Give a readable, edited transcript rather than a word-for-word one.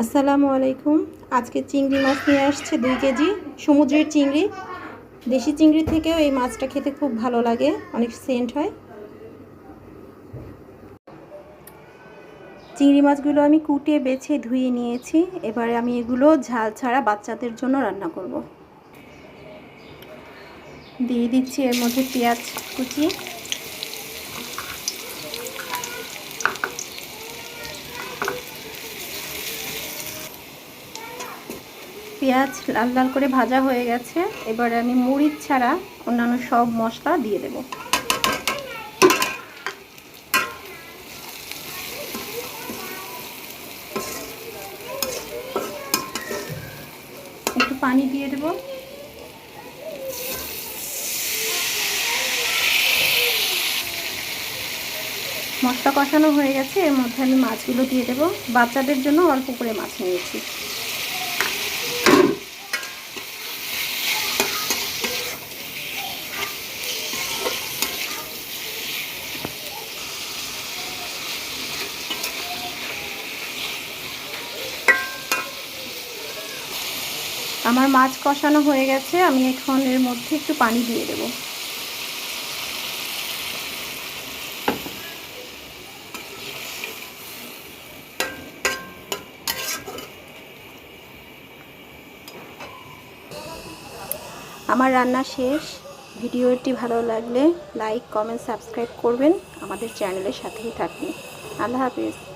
আসসালামু আলাইকুম। আজকে চিংড়ি মাছ নিয়ে আসছে 2 কেজি। সমুদ্রের চিংড়ি, দেশি চিংড়ি থেকেও এই মাছটা খেতে খুব ভালো লাগে, অনেক সেন্ট হয়। চিংড়ি মাছগুলো আমি কুটে বেছে ধুয়ে নিয়েছি। এবারে আমি এগুলো ঝাল ছাড়া বাচ্চাদের জন্য রান্না করব। দিয়ে দিচ্ছি এর মধ্যে পেঁয়াজ কুচি, পেঁয়াজ লাল লাল করে ভাজা হয়ে গেছে। এবারে আমি মরিচ ছাড়া অন্যান্য সব মশলা দিয়ে দেব। একটু পানি দিয়ে দেব। মশলা কষানো হয়ে গেছে, এর মধ্যে আমি মাছগুলো দিয়ে দেব। বাচ্চাদের জন্য অল্প করে মাছ নিয়েছি। আমার মাছ কষানো হয়ে গেছে, আমি এখন এর মধ্যে একটু পানি দিয়ে দেব। আমার রান্না শেষ। ভিডিওটি ভালো লাগলে লাইক, কমেন্ট, সাবস্ক্রাইব করবেন। আমাদের চ্যানেলের সাথেই থাকবেন। আল্লাহ হাফেজ।